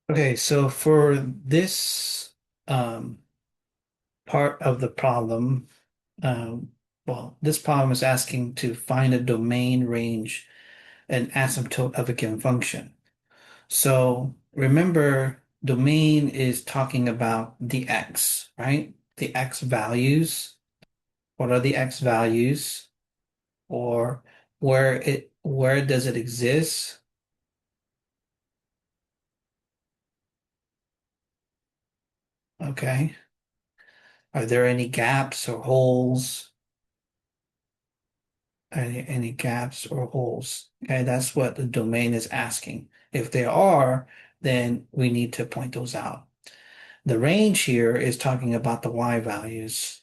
Okay, so for this part of the problem, um, well, this problem is asking to find a domain range and asymptote of a given function. So remember, domain is talking about the x, right? The x values. What are the x values? Or where does it exist? Okay. Are there any gaps or holes? Any gaps or holes. Okay, that's what the domain is asking. If there are, then we need to point those out. The range here is talking about the y values.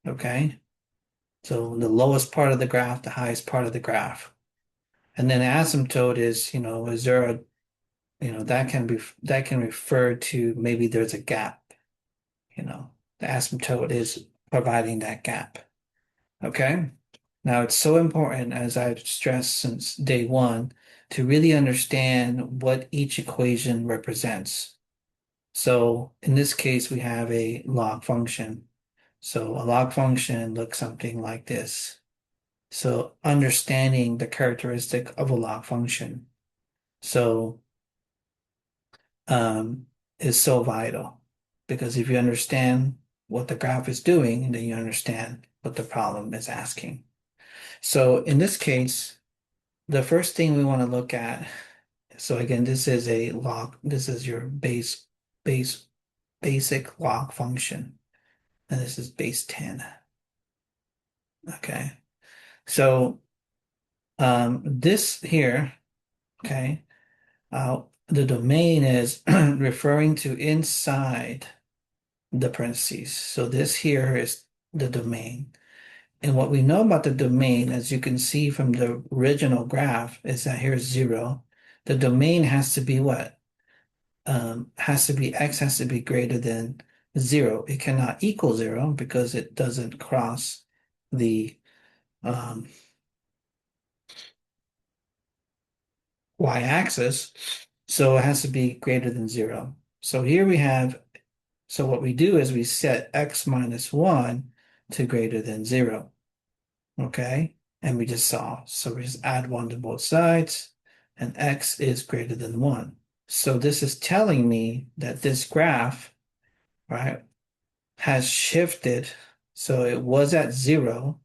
Okay, so the lowest part of the graph, the highest part of the graph. And then asymptote is, is there a, that can refer to maybe there's a gap, you know. The asymptote is providing that gap. Okay. Now, it's so important, as I've stressed since day one, to really understand what each equation represents. So in this case, we have a log function. So a log function looks something like this. So understanding the characteristic of a log function. So um, is so vital because if you understand what the graph is doing, then you understand what the problem is asking. So in this case, the first thing we want to look at, so again, this is a log, this is your base, basic log function, and this is base 10. Okay. So this here, okay, the domain is referring to inside the parentheses. So this here is the domain. And what we know about the domain, as you can see from the original graph, is that here's 0. The domain has to be what? Has to be X has to be greater than 0. It cannot equal 0 because it doesn't cross the um, y-axis. So it has to be greater than 0. So here we have, so what we do is we set X minus 1 to greater than 0. Okay. And we just solve. So we just add 1 to both sides, and X is greater than 1. So this is telling me that this graph, right, has shifted. So it was at 0.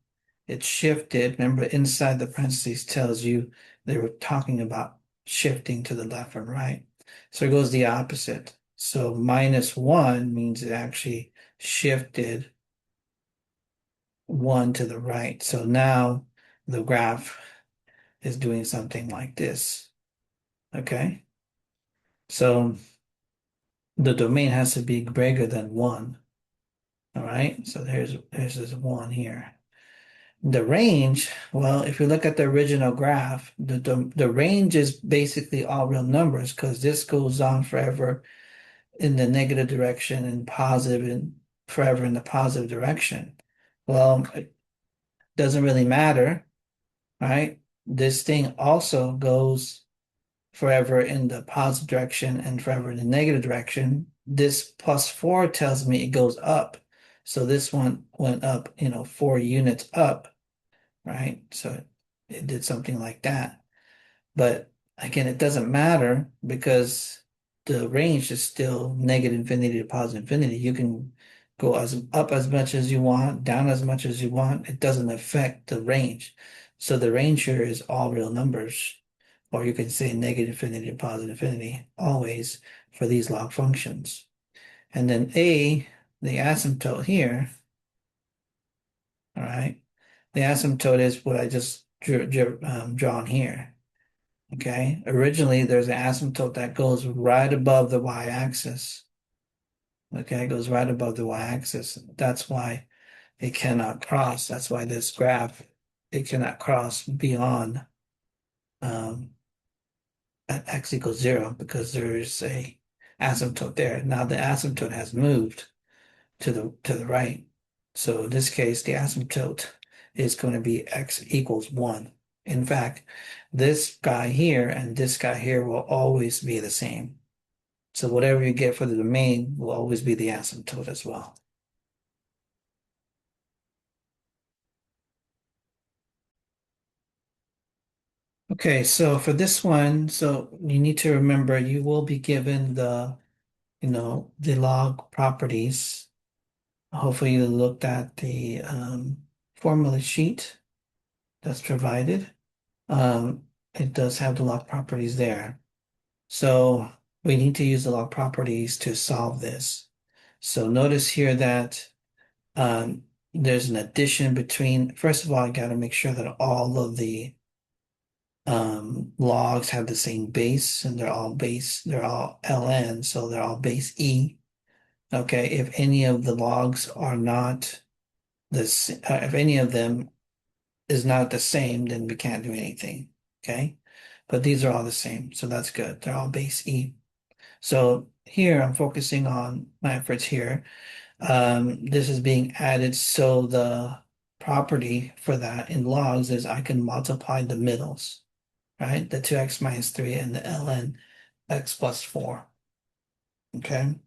It shifted. Remember, inside the parentheses tells you they were talking about shifting to the left and right. So it goes the opposite. So minus 1 means it actually shifted 1 to the right. So now the graph is doing something like this. Okay. So the domain has to be greater than 1. All right. So there's this 1 here. The range, well, if you look at the original graph, the range is basically all real numbers because this goes on forever in the negative direction and positive and forever in the positive direction. Well, it doesn't really matter, right? This thing also goes forever in the positive direction and forever in the negative direction. This plus 4 tells me it goes up. So this one went up, 4 units up, right? So it did something like that. But again, it doesn't matter because the range is still negative infinity to positive infinity. You can go as up as much as you want, down as much as you want. It doesn't affect the range. So the range here is all real numbers, or you can say negative infinity to positive infinity always for these log functions. And then A, the asymptote here, all right, the asymptote is what I just drawn here. Okay. Originally, there's an asymptote that goes right above the y-axis. Okay. It goes right above the y-axis. That's why it cannot cross. That's why this graph, it cannot cross beyond um, at x equals 0 because there is a asymptote there. Now the asymptote has moved to the right. So in this case, the asymptote is going to be x equals 1. In fact, this guy here and this guy here will always be the same. So whatever you get for the domain will always be the asymptote as well. Okay, so for this one, so you need to remember you will be given the log properties. Hopefully you looked at the formula sheet that's provided. It does have the log properties there. So we need to use the log properties to solve this. So notice here that there's an addition between, first of all, I got to make sure that all of the logs have the same base and they're all ln, so they're all base E. Okay, if any of the logs are not this, if any of them is not the same, then we can't do anything. Okay, but these are all the same, so that's good. They're all base E. So here I'm focusing on my efforts here. This is being added, so the property for that in logs is I can multiply the middles, right? The 2x minus 3 and the ln x plus 4. Okay.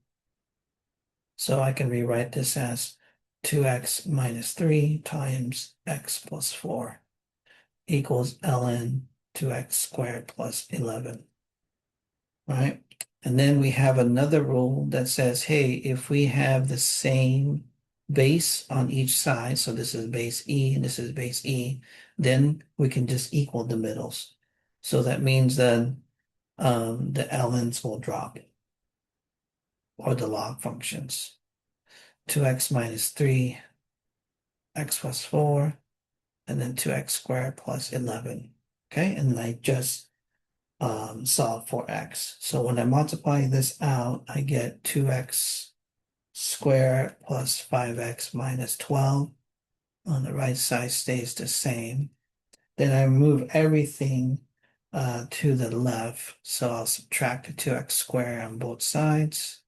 So I can rewrite this as 2x minus 3 times x plus 4 equals ln 2x squared plus 11. Right? And then we have another rule that says, hey, if we have the same base on each side, so this is base E and this is base E, then we can just equal the middles. So that means that the ln's will drop, or the log functions. 2x minus 3, x plus 4, and then 2x squared plus 11. Okay, and I just solve for x. So when I multiply this out, I get 2x squared plus 5x minus 12. On the right side stays the same. Then I move everything to the left. So I'll subtract the 2x squared on both sides.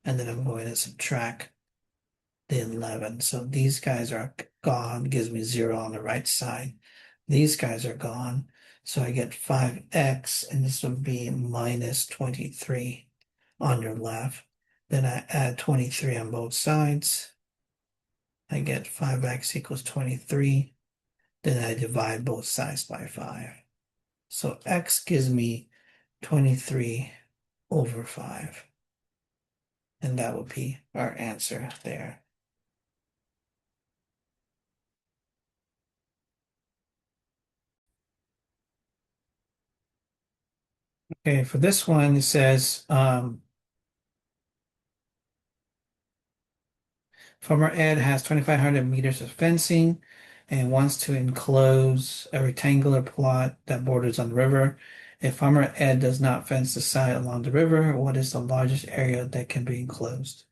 And then I'm going to subtract the 11. So these guys are gone, gives me 0 on the right side. These guys are gone. So I get 5x, and this would be minus 23 on your left. Then I add 23 on both sides. I get 5x equals 23. Then I divide both sides by 5. So x gives me 23 over 5. And that would be our answer there. Okay, for this one, it says Farmer Ed has 2,500 meters of fencing and wants to enclose a rectangular plot that borders on the river. If Farmer Ed does not fence the side along the river, what is the largest area that can be enclosed?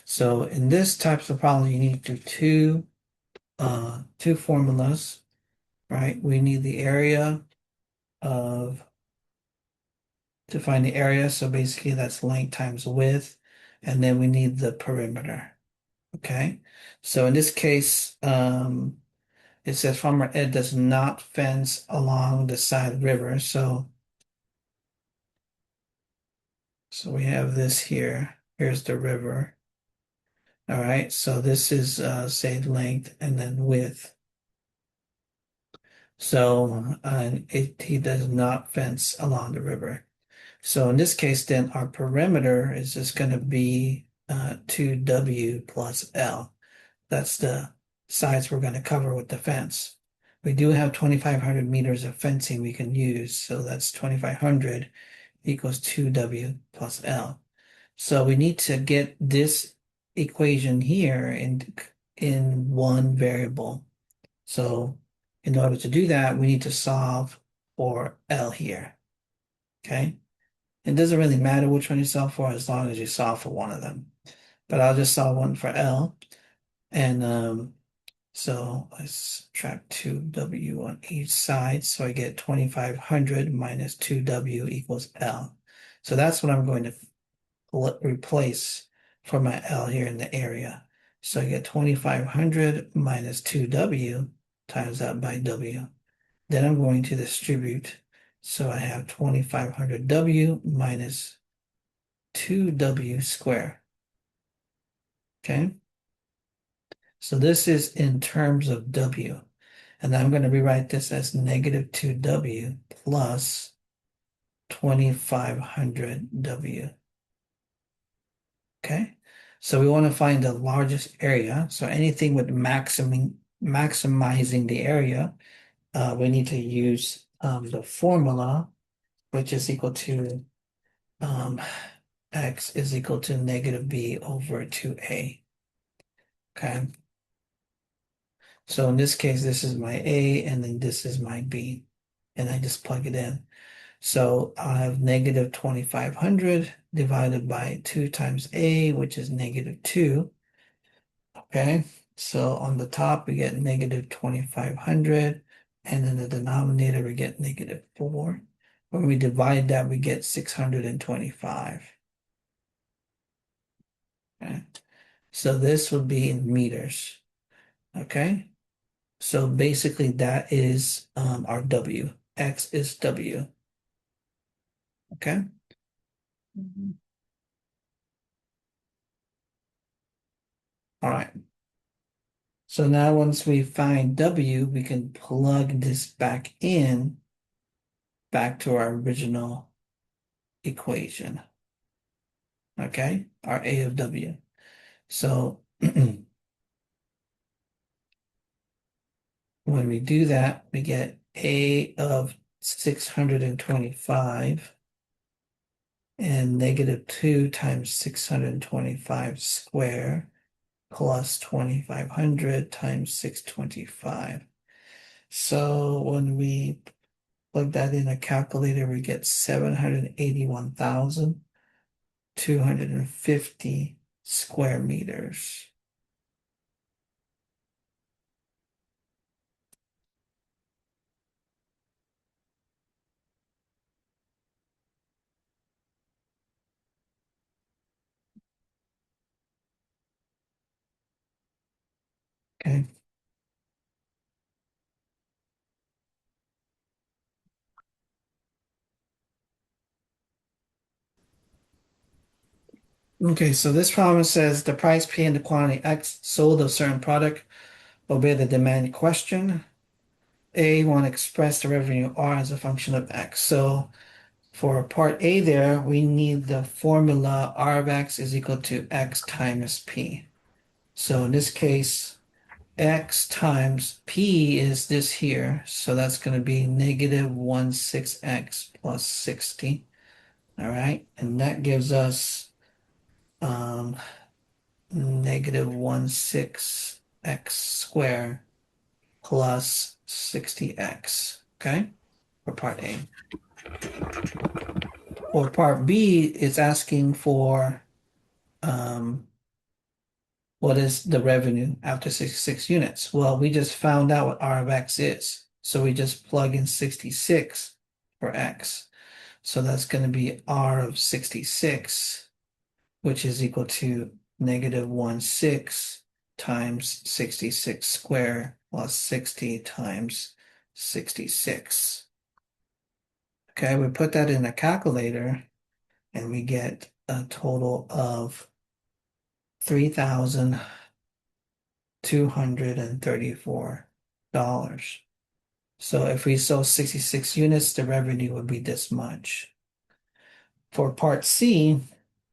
So in this types of problem, you need to do two formulas, right? We need the area of to find the area. So basically that's length times width, and then we need the perimeter. Okay, so in this case, it says Farmer Ed does not fence along the side river. So we have this here. Here's the river. All right, so this is say length and then width. So he does not fence along the river. So in this case, then our perimeter is just going to be 2W plus L. That's the sides we're going to cover with the fence. We do have 2,500 meters of fencing we can use, so that's 2,500 equals 2W plus L. So we need to get this equation here in one variable. So in order to do that, we need to solve for L here. Okay? It doesn't really matter which one you solve for as long as you solve for one of them. But I'll just solve one for L. And so let's subtract 2W on each side. So I get 2,500 minus 2W equals L. So that's what I'm going to replace for my L here in the area. So I get 2,500 minus 2W times that by W. Then I'm going to distribute. So I have 2500 W minus 2W squared. Okay. So this is in terms of W. And I'm going to rewrite this as negative 2W plus 2500 W. Okay. So we want to find the largest area. So anything with maximizing the area, we need to use the formula, which is equal to um, x is equal to negative b over 2a. Okay. So in this case, this is my a, and then this is my b. And I just plug it in. So I have negative 2500 divided by 2 times a, which is negative 2. Okay. So on the top, we get negative 2500. And in the denominator, we get negative 4. When we divide that, we get 625. Okay. So this would be in meters. Okay. So basically that is our W. X is W. Okay. Mhm. All right. So now once we find W, we can plug this back in, back to our original equation. Okay. Our A of W. So when we do that, we get A of 625 and negative 2 times 625 square plus 2500 times 625. So when we plug that in a calculator, we get 781,250 square meters. Okay. Okay, so this problem says the price P and the quantity X sold of a certain product obey the demand question. A want to express the revenue R as a function of X. So for part A there, we need the formula R of X is equal to X times P. So in this case, X times P is this here. So that's going to be negative 16X plus 60. All right. And that gives us negative 16X squared plus 60X. Okay. For part A. For part B, it's asking for what is the revenue after 66 units? Well, we just found out what R of X is. So we just plug in 66 for X. So that's going to be R of 66, which is equal to negative 16 times 66 squared plus 60 times 66. Okay, we put that in a calculator and we get a total of 3,234. So if we sold 66 units, the revenue would be this much. For part C,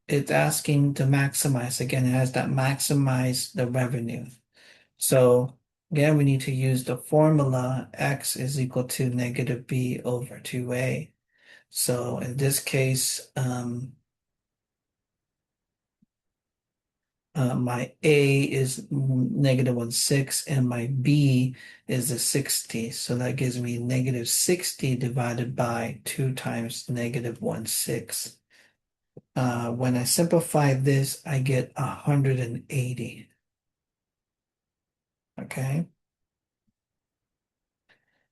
it's asking to maximize. Again, it has that maximize the revenue. So again, we need to use the formula X is equal to negative B over 2A. So in this case, my A is negative 16 and my B is a 60. So that gives me negative 60 divided by 2 times negative 16. When I simplify this, I get 180. Okay.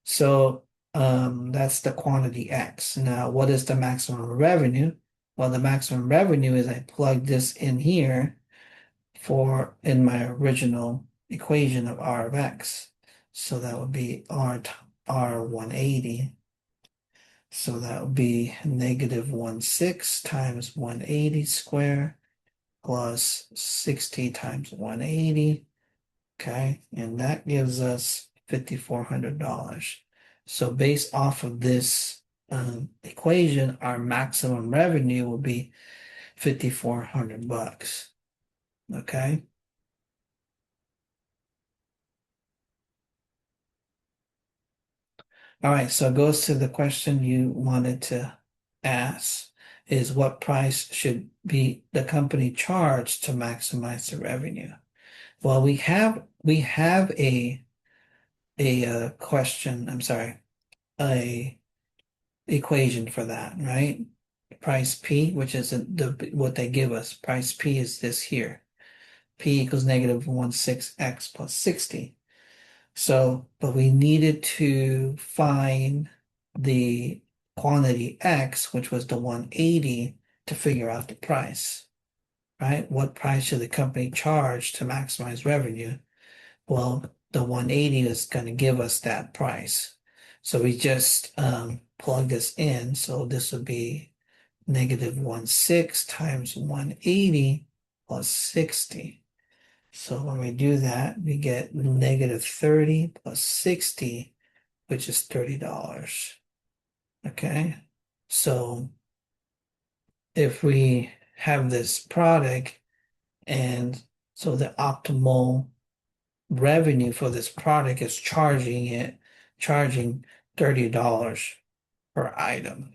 So that's the quantity X. Now, what is the maximum revenue? Well, the maximum revenue is I plug this in here in my original equation of R of X. So that would be R are 180. So that would be negative 1/6 times 180 squared plus 60 times 180. Okay, and that gives us $5,400. So based off of this equation, our maximum revenue will be 5,400 bucks. Okay. All right, so it goes to the question you wanted to ask is what price should be the company charge to maximize the revenue? Well, we have a question, I'm sorry, a equation for that, right? Price P, which is what they give us. Price P is this here. P equals negative 1/6x plus 60. So, but we needed to find the quantity X, which was the 180, to figure out the price, right? What price should the company charge to maximize revenue? Well, the 180 is going to give us that price. So we just plug this in. So this would be negative 1/6 times 180 plus 60. So when we do that, we get negative 30 plus 60, which is $30. Okay. So if we have this product and so the optimal revenue for this product is charging $30 per item.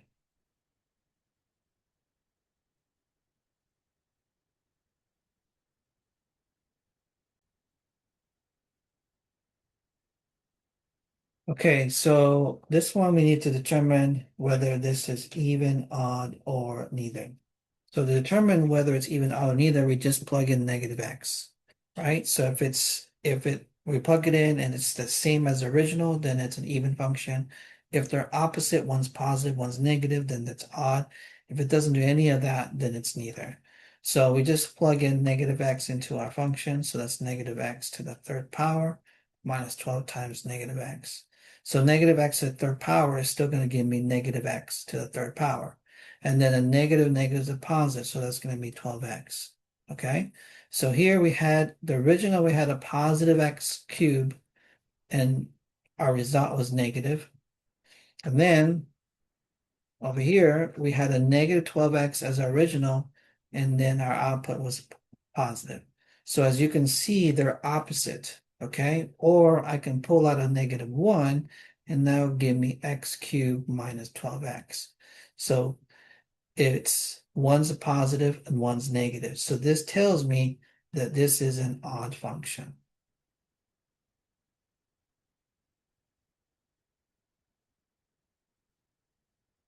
Okay, so this one we need to determine whether this is even, odd, or neither. So to determine whether it's even, odd, or neither, we just plug in negative x, right? So we plug it in and it's the same as the original, then it's an even function. If they're opposite, one's positive, one's negative, then that's odd. If it doesn't do any of that, then it's neither. So we just plug in negative x into our function. So that's negative x to the third power minus 12 times negative x. So negative x to the third power is still going to give me negative x to the third power. And then a negative negative is a positive, so that's going to be 12x. Okay, so here we had the original, we had a positive x cubed, and our result was negative. And then over here, we had a negative 12x as our original, and then our output was positive. So as you can see, they're opposite, okay? Or I can pull out a negative 1, and that will give me x cubed minus 12x. So it's one's a positive and one's negative. So this tells me that this is an odd function.